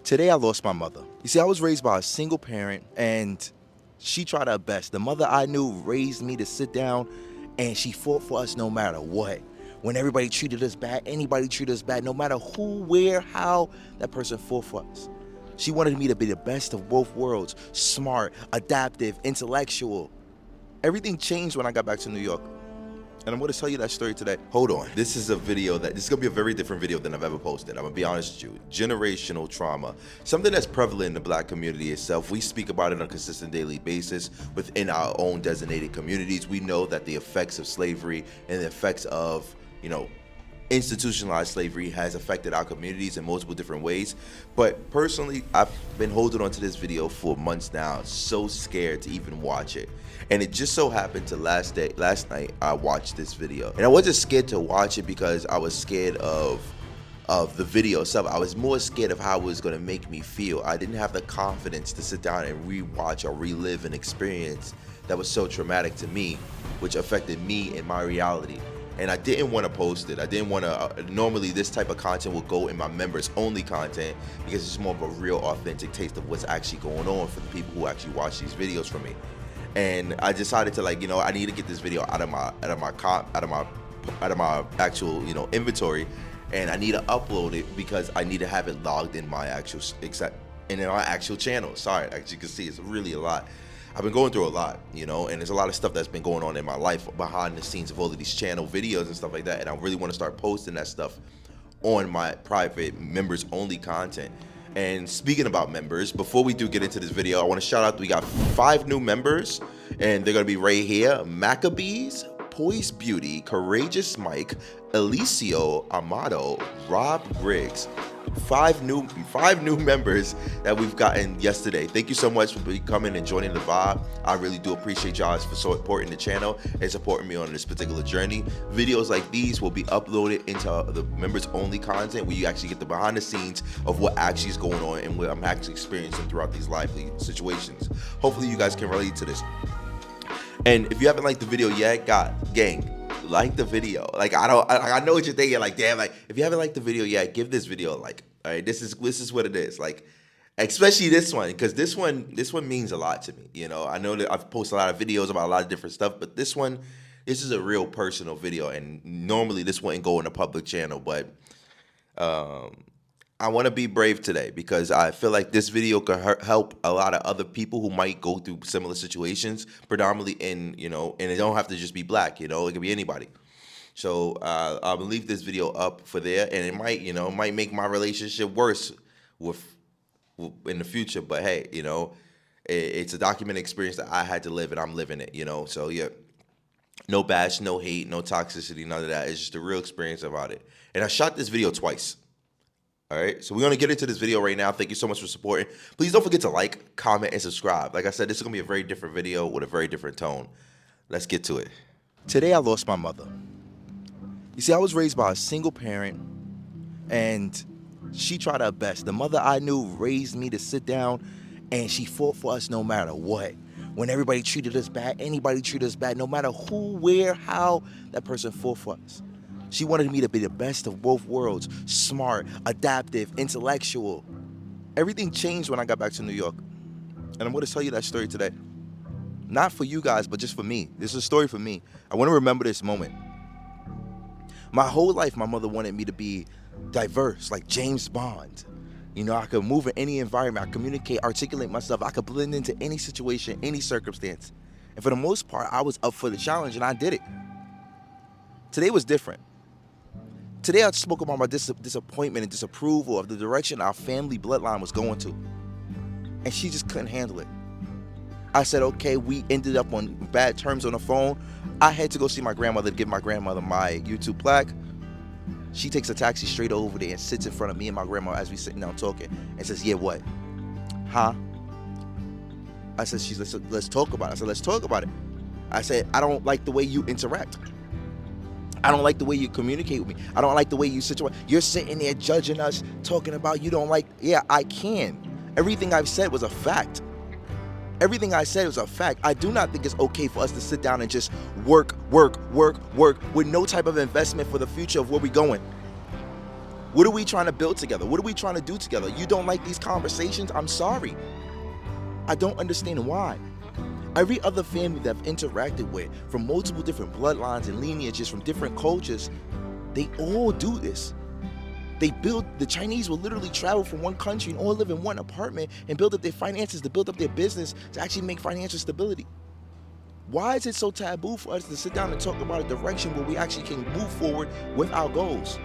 Today I lost my mother. You see, I was raised by a single parent and she tried her best. The mother I knew raised me to sit down and she fought for us no matter what. When everybody treated us bad, anybody treated us bad, no matter who, where, how, that person fought for us. She wanted me to be the best of both worlds, smart, adaptive, intellectual. Everything changed when I got back to New York. And I'm going to tell you that story today. Hold on. This is going to be a very different video than I've ever posted. I'm going to be honest with you. Generational trauma. Something that's prevalent in the Black community itself. We speak about it on a consistent daily basis within our own designated communities. We know that the effects of slavery and the effects of, institutionalized slavery has affected our communities in multiple different ways. But personally, I've been holding on to this video for months now, so scared to even watch it. And it just so happened to last night I watched this video. And I wasn't scared to watch it because I was scared of the video itself. I was more scared of how it was going to make me feel. I didn't have the confidence to sit down and rewatch or relive an experience that was so traumatic to me, which affected me and my reality. And I didn't want to post it. I didn't want to, normally this type of content will go in my members only content because it's more of a real authentic taste of what's actually going on for the people who actually watch these videos from me. And I decided to I need to get this video out of my actual, inventory, and I need to upload it because I need to have it logged in my actual channel. Sorry, as you can see, it's really a lot. I've been going through a lot, and there's a lot of stuff that's been going on in my life behind the scenes of all of these channel videos and stuff like that. And I really want to start posting that stuff on my private members only content. And speaking about members, before we do get into this video, I want to shout out, we got 5 new members and they're going to be right here. Maccabees, Poise Beauty, Courageous Mike, Alicio Amado, Rob Griggs. 5 new members that we've gotten yesterday. Thank you so much for coming and joining the vibe. I really do appreciate y'all for supporting the channel and supporting me on this particular journey. Videos like these will be uploaded into the members only content where you actually get the behind the scenes of what actually is going on and what I'm actually experiencing throughout these lively situations. Hopefully you guys can relate to this. And if you haven't liked the video yet, gang, like the video. I know what you're thinking, damn, if you haven't liked the video yet, give this video a like. All right, this is what it is. Especially this one, because this one means a lot to me. I know that I've posted a lot of videos about a lot of different stuff, but this is a real personal video, and normally this wouldn't go in a public channel, but I want to be brave today because I feel like this video could help a lot of other people who might go through similar situations, predominantly in, and it don't have to just be Black, it could be anybody. So I'll leave this video up for there, and it might make my relationship worse in the future. But hey, it's a documented experience that I had to live, and I'm living it. So yeah, no bash, no hate, no toxicity, none of that. It's just a real experience about it. And I shot this video twice. All right, so we're going to get into this video right now. Thank you so much for supporting. Please don't forget to like, comment, and subscribe. Like I said, this is going to be a very different video with a very different tone. Let's get to it. Today I lost my mother. You see, I was raised by a single parent, and she tried her best. The mother I knew raised me to sit down, and she fought for us no matter what. When everybody treated us bad, anybody treated us bad, no matter who, where, how, that person fought for us. She wanted me to be the best of both worlds, smart, adaptive, intellectual. Everything changed when I got back to New York. And I'm going to tell you that story today. Not for you guys, but just for me. This is a story for me. I want to remember this moment. My whole life, my mother wanted me to be diverse, like James Bond. I could move in any environment. I communicate, articulate myself. I could blend into any situation, any circumstance. And for the most part, I was up for the challenge, and I did it. Today was different. Today I spoke about my disappointment and disapproval of the direction our family bloodline was going to. And she just couldn't handle it. I said, okay, we ended up on bad terms on the phone. I had to go see my grandmother to give my grandmother my YouTube plaque. She takes a taxi straight over there and sits in front of me and my grandma as we sitting down talking and says, yeah, what? Huh? I said, let's talk about it. I said, let's talk about it. I said, I don't like the way you interact. I don't like the way you communicate with me. I don't like the way you situate. You're sitting there judging us, talking about you don't like. Yeah, I can. Everything I've said was a fact. Everything I said was a fact. I do not think it's okay for us to sit down and just work with no type of investment for the future of where we're going. What are we trying to build together? What are we trying to do together? You don't like these conversations? I'm sorry. I don't understand why. Every other family that I've interacted with from multiple different bloodlines and lineages from different cultures, they all do this. The Chinese will literally travel from one country and all live in one apartment and build up their finances to build up their business to actually make financial stability. Why is it so taboo for us to sit down and talk about a direction where we actually can move forward with our goals?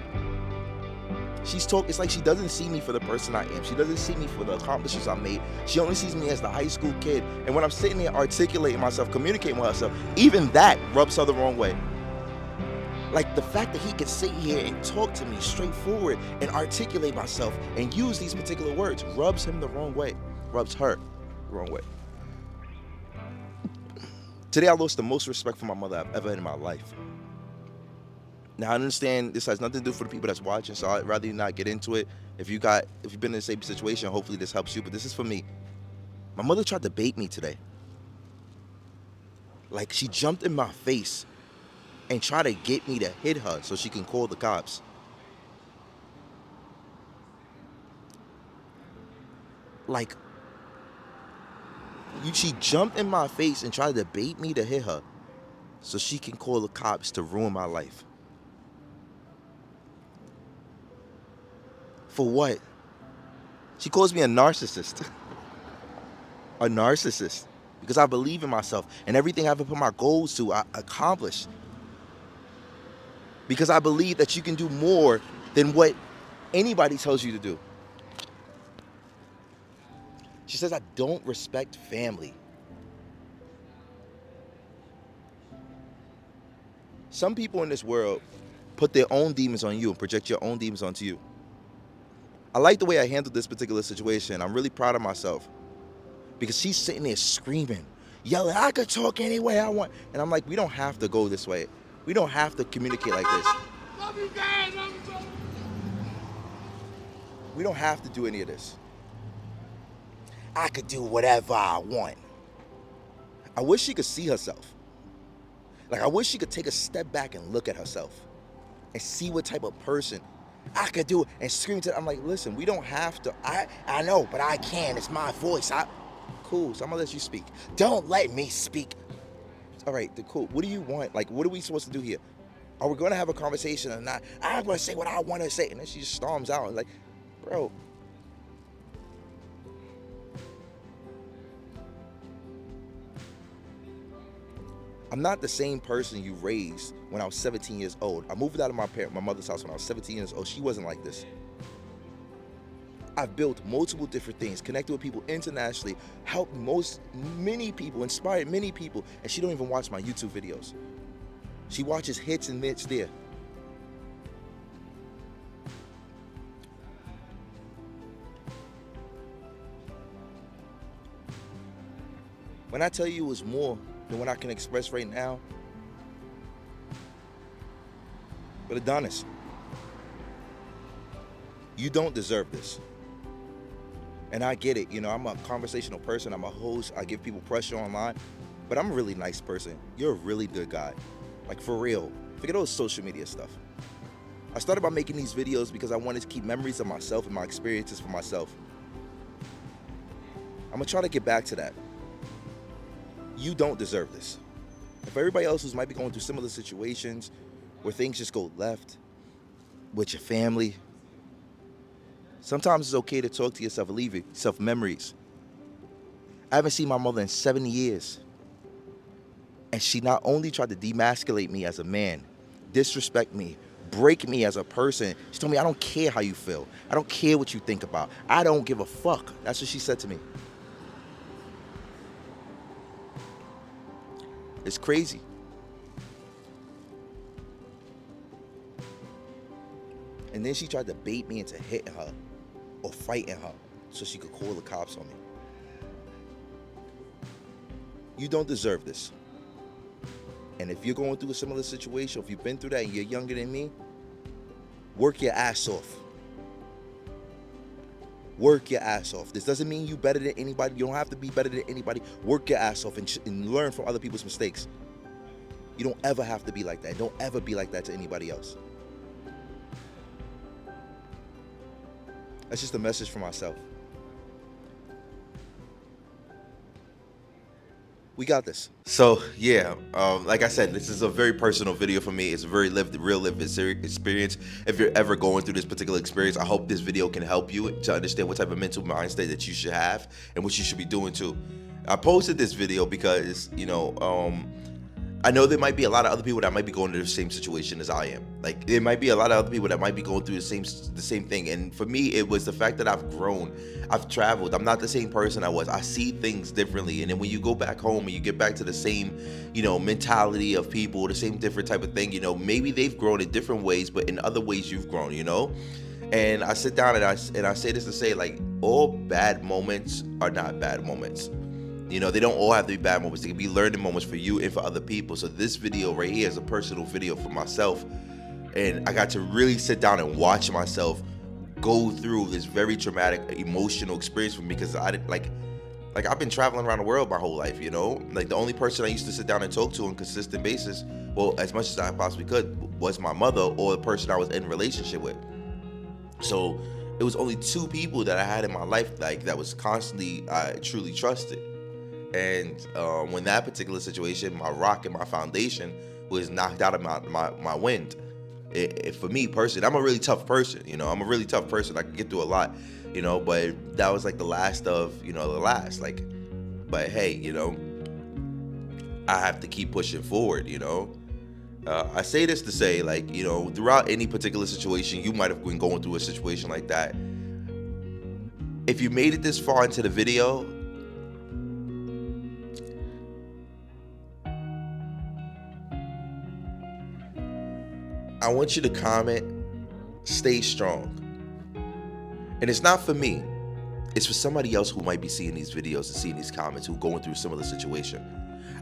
It's like she doesn't see me for the person I am. She doesn't see me for the accomplishments I made. She only sees me as the high school kid. And when I'm sitting there articulating myself, communicating with herself, even that rubs her the wrong way. Like the fact that he could sit here and talk to me straightforward and articulate myself and use these particular words rubs him the wrong way, rubs her the wrong way. Today I lost the most respect for my mother I've ever had in my life. Now I understand this has nothing to do for the people that's watching, so I'd rather you not get into it. If you've been in the same situation, hopefully this helps you, but this is for me. My mother tried to bait me today. Like she jumped in my face and tried to get me to hit her so she can call the cops. Like, she jumped in my face and tried to bait me to hit her so she can call the cops to ruin my life. For what? She calls me a narcissist. A narcissist. Because I believe in myself and everything I've ever put my goals to, I accomplish. Because I believe that you can do more than what anybody tells you to do. She says I don't respect family. Some people in this world put their own demons on you and project your own demons onto you. I like the way I handled this particular situation. I'm really proud of myself. Because she's sitting there screaming, yelling, I could talk any way I want. And I'm like, we don't have to go this way. We don't have to communicate like this. We don't have to do any of this. I could do whatever I want. I wish she could see herself. Like, I wish she could take a step back and look at herself and see what type of person I could do it and scream to. I'm like, listen, we don't have to. I know, but I can. It's my voice. Cool, so I'm gonna let you speak. Don't let me speak. All right, cool. What do you want? Like, what are we supposed to do here? Are we gonna have a conversation or not? I'm gonna say what I want to say. And then she just storms out. Like, bro. I'm not the same person you raised when I was 17 years old. I moved out of my mother's house when I was 17 years old. She wasn't like this. I've built multiple different things, connected with people internationally, helped many people, inspired many people, and she don't even watch my YouTube videos. She watches hits and mitts there. When I tell you it was more than what I can express right now, but Adonis, you don't deserve this. And I get it, I'm a conversational person, I'm a host, I give people pressure online, but I'm a really nice person. You're a really good guy. Like, for real. Forget all the social media stuff. I started by making these videos because I wanted to keep memories of myself and my experiences for myself. I'm gonna try to get back to that. You don't deserve this. If everybody else who might be going through similar situations where things just go left with your family, sometimes it's okay to talk to yourself and leave yourself memories. I haven't seen my mother in 7 years. And she not only tried to demasculate me as a man, disrespect me, break me as a person. She told me, I don't care how you feel. I don't care what you think about. I don't give a fuck. That's what she said to me. It's crazy. And then she tried to bait me into hitting her or fighting her so she could call the cops on me. You don't deserve this. And if you're going through a similar situation, if you've been through that and you're younger than me, work your ass off. Work your ass off. This doesn't mean you're better than anybody. You don't have to be better than anybody. Work your ass off and learn from other people's mistakes. You don't ever have to be like that. Don't ever be like that to anybody else. That's just a message for myself. We got this. So yeah, like I said, this is a very personal video for me. It's a very real lived experience. If you're ever going through this particular experience, I hope this video can help you to understand what type of mental mind state that you should have and what you should be doing too. I posted this video because, you know, I know there might be a lot of other people that might be going through the same situation as I am. Like, there might be a lot of other people that might be going through the same thing. And for me, it was the fact that I've grown, I've traveled. I'm not the same person I was. I see things differently. And then when you go back home and you get back to the same, you know, mentality of people, the same different type of thing, you know, maybe they've grown in different ways, but in other ways you've grown, you know. And I sit down and I say this to say, like, all bad moments are not bad moments. You know, they don't all have to be bad moments. They can be learning moments for you and for other people. So this video right here is a personal video for myself. And I got to really sit down and watch myself go through this very traumatic, emotional experience for me, because I didn't like I've been traveling around the world my whole life, you know? Like, the only person I used to sit down and talk to on a consistent basis, well, as much as I possibly could, was my mother or the person I was in a relationship with. So it was only two people that I had in my life, like, that was constantly, I truly trusted. And when that particular situation, my rock and my foundation was knocked out of my wind. For me personally, I'm a really tough person, you know. I'm a really tough person. I can get through a lot, you know, but that was like the last of, you know, the last. Like, but hey, you know, I have to keep pushing forward, you know. I say this to say, like, you know, throughout any particular situation, you might have been going through a situation like that. If you made it this far into the video, I want you to comment, stay strong. And it's not for me. It's for somebody else who might be seeing these videos and seeing these comments, who are going through a similar situation.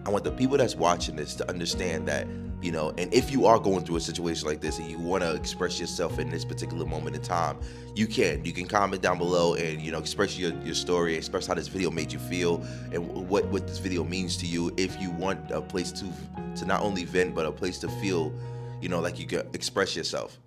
I want the people that's watching this to understand that, you know, and if you are going through a situation like this and you want to express yourself in this particular moment in time, you can comment down below and, you know, express your story, express how this video made you feel and what this video means to you. If you want a place to not only vent, but a place to feel, you know, like you can express yourself.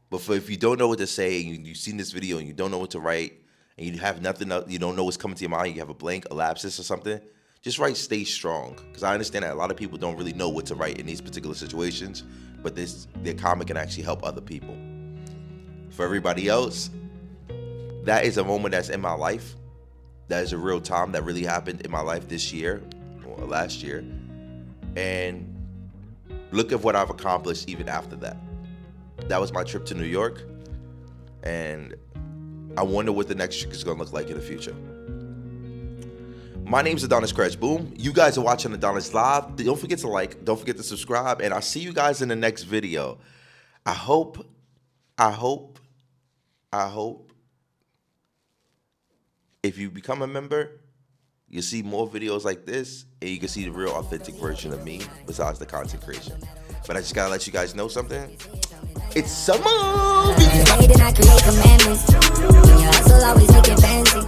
But if you don't know what to say, and you've seen this video and you don't know what to write, and you have nothing else, you don't know what's coming to your mind, you have a blank, a lapsus or something, just write "stay strong," because I understand that a lot of people don't really know what to write in these particular situations, but their comment can actually help other people. For everybody else, that is a moment that's in my life. That is a real time that really happened in my life this year or last year. And look at what I've accomplished even after that. That was my trip to New York, and I wonder what the next trip is going to look like in the future. My name's AdonisCrashBoom. You guys are watching Adonis Live. Don't forget to like, don't forget to subscribe, and I'll see you guys in the next video. I hope if you become a member, you'll see more videos like this, and you can see the real authentic version of me besides the content creation. But I just gotta let you guys know something. It's summer! They did not create commandments. When you hustle, always make it fancy.